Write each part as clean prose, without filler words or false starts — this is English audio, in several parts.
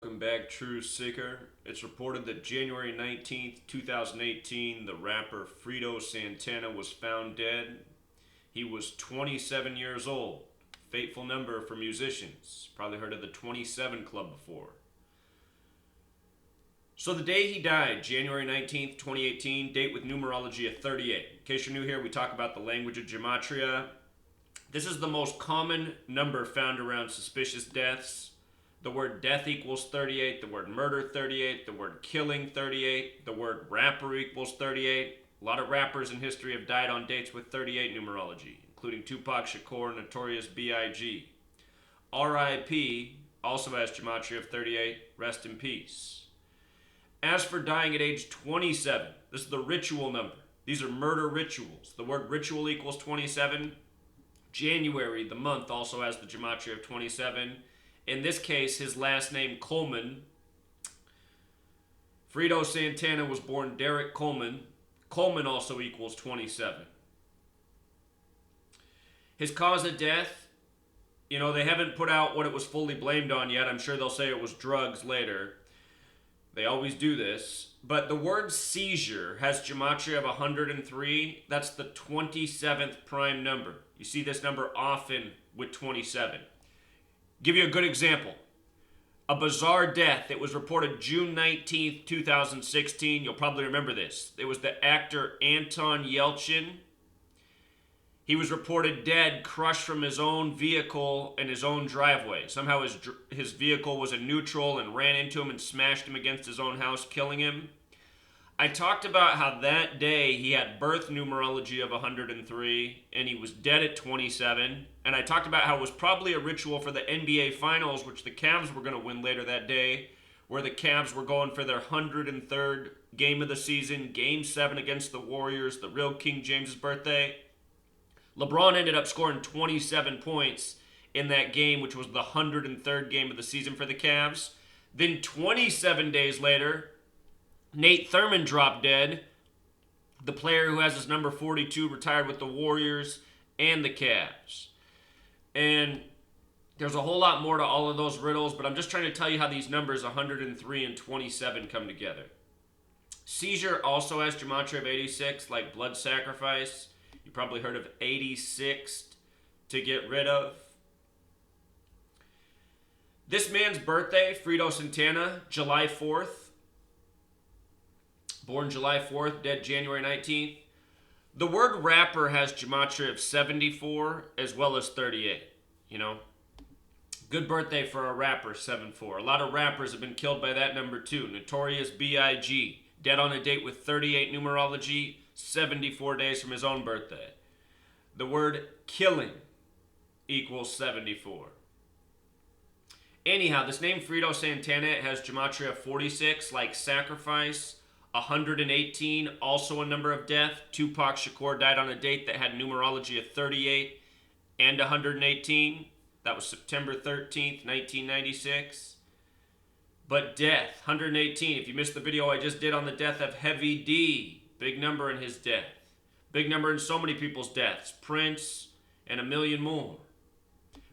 Welcome back, True Seeker. It's reported that January 19th, 2018, the rapper Fredo Santana was found dead. He was 27 years old. Fateful number for musicians. Probably heard of the 27 Club before. So the day he died, January 19th, 2018, date with numerology of 38. In case you're new here, we talk about the language of gematria. This is the most common number found around suspicious deaths. The word death equals 38, the word murder 38, the word killing 38, the word rapper equals 38. A lot of rappers in history have died on dates with 38 numerology, including Tupac Shakur and Notorious B.I.G. R.I.P. also has gematria of 38, rest in peace. As for dying at age 27, this is the ritual number. These are murder rituals. The word ritual equals 27. January, the month, also has the gematria of 27. In this case, his last name, Coleman. Fredo Santana was born Derek Coleman. Coleman also equals 27. His cause of death, they haven't put out what it was fully blamed on yet. I'm sure they'll say it was drugs later. They always do this. But the word seizure has gematria of 103. That's the 27th prime number. You see this number often with 27. Give you a good example. A bizarre death. It was reported June 19th, 2016. You'll probably remember this. It was the actor Anton Yelchin. He was reported dead, crushed from his own vehicle in his own driveway. Somehow his vehicle was in neutral and ran into him and smashed him against his own house, killing him. I talked about how that day he had birth numerology of 103 and he was dead at 27. And I talked about how it was probably a ritual for the NBA Finals, which the Cavs were going to win later that day, where the Cavs were going for their 103rd game of the season, Game 7 against the Warriors, the real King James's birthday. LeBron ended up scoring 27 points in that game, which was the 103rd game of the season for the Cavs. Then 27 days later, Nate Thurmond dropped dead. The player who has his number 42 retired with the Warriors and the Cavs. And there's a whole lot more to all of those riddles, but I'm just trying to tell you how these numbers 103 and 27 come together. Seizure also has gematria of 86, like blood sacrifice. You probably heard of 86 to get rid of. This man's birthday, Fredo Santana, July 4th. Born July 4th, dead January 19th. The word rapper has gematria of 74 as well as 38. Good birthday for a rapper, 7-4. A lot of rappers have been killed by that number too. Notorious B.I.G. Dead on a date with 38 numerology, 74 days from his own birthday. The word killing equals 74. Anyhow, this name Fredo Santana has gematria of 46, like sacrifice. 118, also a number of death. Tupac Shakur died on a date that had numerology of 38 and 118. That was September 13th, 1996. But death, 118. If you missed the video I just did on the death of Heavy D, big number in his death. Big number in so many people's deaths. Prince and a million more.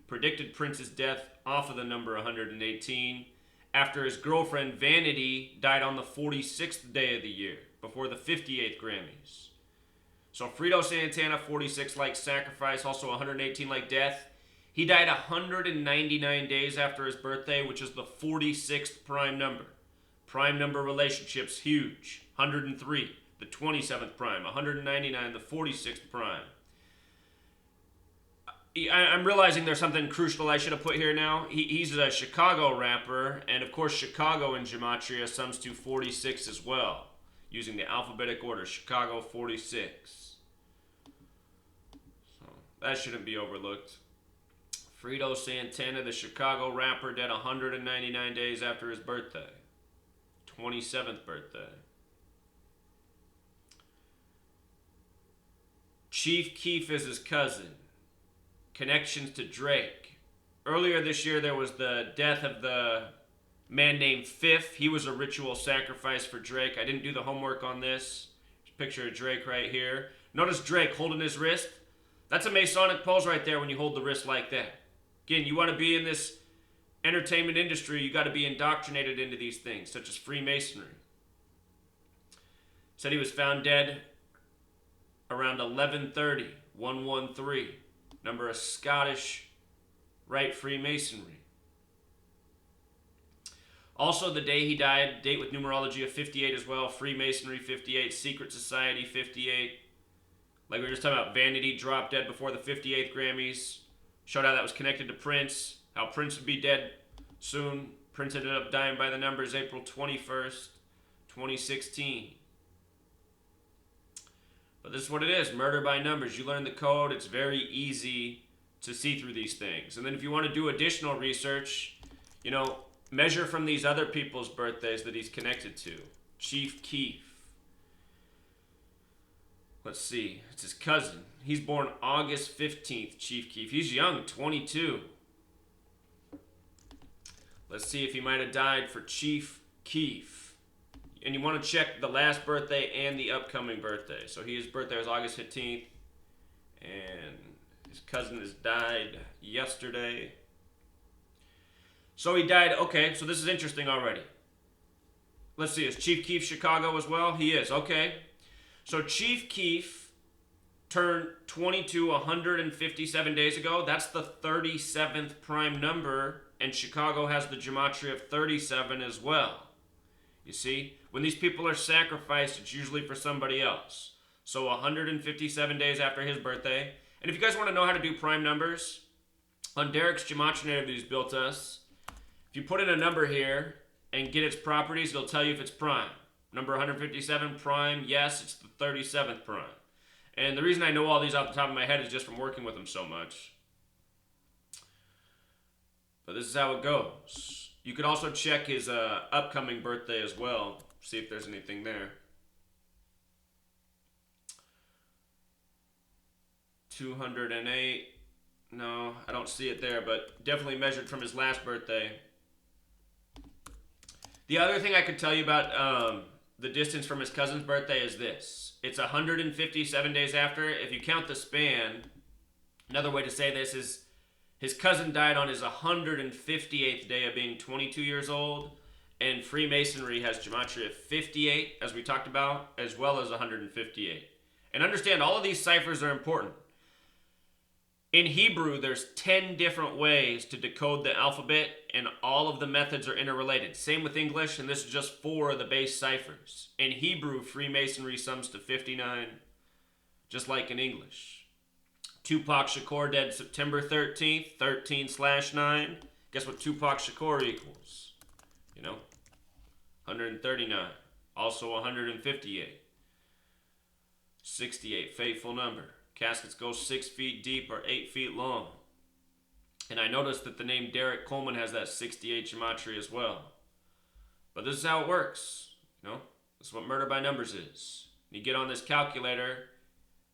Predicted Prince's death off of the number 118. After his girlfriend Vanity died on the 46th day of the year, before the 58th Grammys. So Fredo Santana, 46 like sacrifice, also 118 like death. He died 199 days after his birthday, which is the 46th prime number. Prime number relationships, huge. 103, the 27th prime. 199, the 46th prime. I'm realizing there's something crucial I should have put here now. He's a Chicago rapper, and of course Chicago in gematria sums to 46 as well, using the alphabetic order. Chicago 46. So that shouldn't be overlooked. Fredo Santana, the Chicago rapper, dead 199 days after his birthday. 27th birthday. Chief Keef is his cousin. Connections to Drake. Earlier this year, there was the death of the man named Fifth. He was a ritual sacrifice for Drake. I didn't do the homework on this. Picture of Drake right here. Notice Drake holding his wrist. That's a Masonic pose right there when you hold the wrist like that. Again, you want to be in this entertainment industry, you got to be indoctrinated into these things, such as Freemasonry. Said he was found dead around 11:30, 113. Number of Scottish Rite Freemasonry. Also, the day he died, date with numerology of 58 as well. Freemasonry 58, Secret Society 58. Like we were just talking about, Vanity dropped dead before the 58th Grammys. Showed how that was connected to Prince. How Prince would be dead soon. Prince ended up dying by the numbers April 21st, 2016. But this is what it is. Murder by numbers. You learn the code. It's very easy to see through these things. And then if you want to do additional research, measure from these other people's birthdays that he's connected to. Chief Keef. Let's see. It's his cousin. He's born August 15th, Chief Keef. He's young, 22. Let's see if he might have died for Chief Keef. And you want to check the last birthday and the upcoming birthday. So his birthday was August 15th. And his cousin has died yesterday. So he died, okay, so this is interesting already. Let's see, is Chief Keef Chicago as well? He is, okay. So Chief Keef turned 22 157 days ago. That's the 37th prime number, and Chicago has the gematria of 37 as well. You see, when these people are sacrificed, it's usually for somebody else. So 157 days after his birthday. And if you guys want to know how to do prime numbers, on Derek's gematria native that he's built us, if you put in a number here and get its properties, it'll tell you if it's prime. Number 157, prime, yes, it's the 37th prime. And the reason I know all these off the top of my head is just from working with them so much. But this is how it goes. You could also check his upcoming birthday as well, see if there's anything there. 208, no, I don't see it there, but definitely measured from his last birthday. The other thing I could tell you about the distance from his cousin's birthday is this. It's 157 days after. If you count the span, another way to say this is his cousin died on his 158th day of being 22 years old, and Freemasonry has gematria 58, as we talked about, as well as 158. And understand, all of these ciphers are important. In Hebrew, there's 10 different ways to decode the alphabet, and all of the methods are interrelated. Same with English, and this is just 4 of the base ciphers. In Hebrew, Freemasonry sums to 59, just like in English. Tupac Shakur dead September 13th, 13/9. Guess what Tupac Shakur equals? 139. Also 158. 68, fateful number. Caskets go 6 feet deep or 8 feet long. And I noticed that the name Derek Coleman has that 68 gematria as well. But this is how it works. This is what murder by numbers is. You get on this calculator,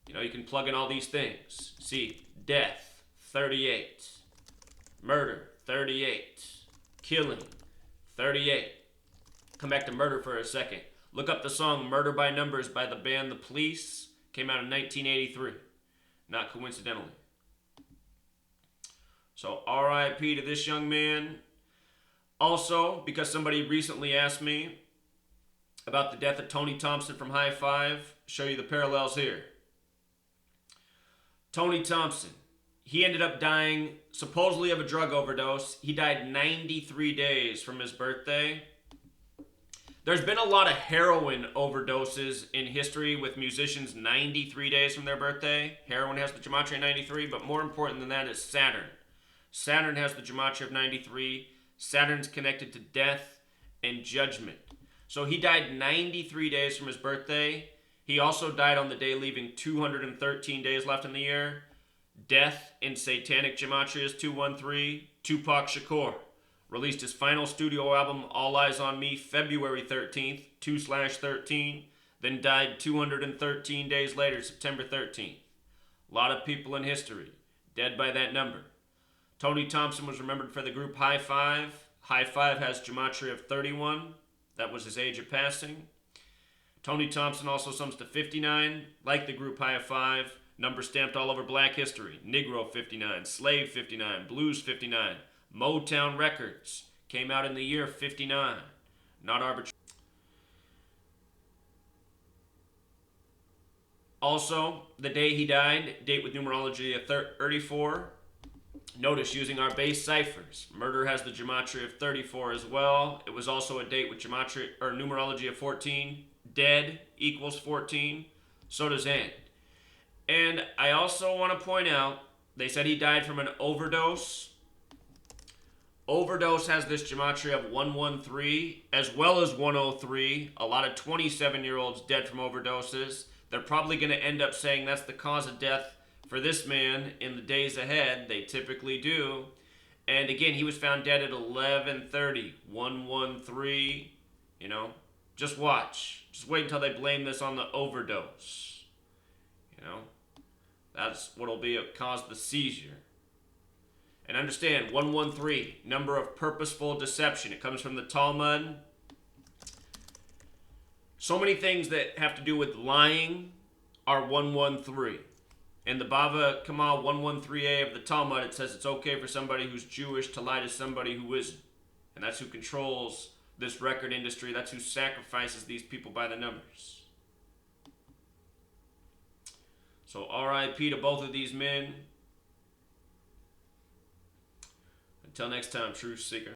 you can plug in all these things. See, death, 38. Murder, 38. Killing, 38. Come back to murder for a second. Look up the song Murder by Numbers by the band The Police. Came out in 1983. Not coincidentally. So RIP to this young man. Also, because somebody recently asked me about the death of Tony Thompson from High Five, show you the parallels here. Tony Thompson, he ended up dying supposedly of a drug overdose. He died 93 days from his birthday. There's been a lot of heroin overdoses in history with musicians 93 days from their birthday. Heroin has the gematria 93, but more important than that is Saturn. Saturn has the gematria of 93. Saturn's connected to death and judgment. So he died 93 days from his birthday. He also died on the day leaving 213 days left in the year. Death in satanic gematria is 213. Tupac Shakur released his final studio album, All Eyes on Me, February 13th, 2/13, then died 213 days later, September 13th. A lot of people in history dead by that number. Tony Thompson was remembered for the group High Five. High Five has gematria of 31. That was his age of passing. Tony Thompson also sums to 59, like the group High Five. Number stamped all over black history. Negro 59, Slave 59, Blues 59. Motown Records came out in the year 59. Not arbitrary. Also, the day he died, date with numerology of 34. Notice using our base ciphers. Murder has the gematria of 34 as well. It was also a date with gematria or numerology of 14. Dead equals 14. So does end. And I also want to point out, they said he died from an overdose. Overdose has this gematria of 113 as well as 103. A lot of 27-year-olds dead from overdoses. They're probably going to end up saying that's the cause of death for this man in the days ahead. They typically do. And again, he was found dead at 11:30, 113. You know, just watch. Just wait until they blame this on the overdose. You know, that's what'll be cause the seizure. And understand, 113, number of purposeful deception. It comes from the Talmud. So many things that have to do with lying are 113. In the Bava Kamal 113a of the Talmud, it says it's okay for somebody who's Jewish to lie to somebody who isn't. And that's who controls this record industry. That's who sacrifices these people by the numbers. So RIP to both of these men. Until next time, Truth Seeker.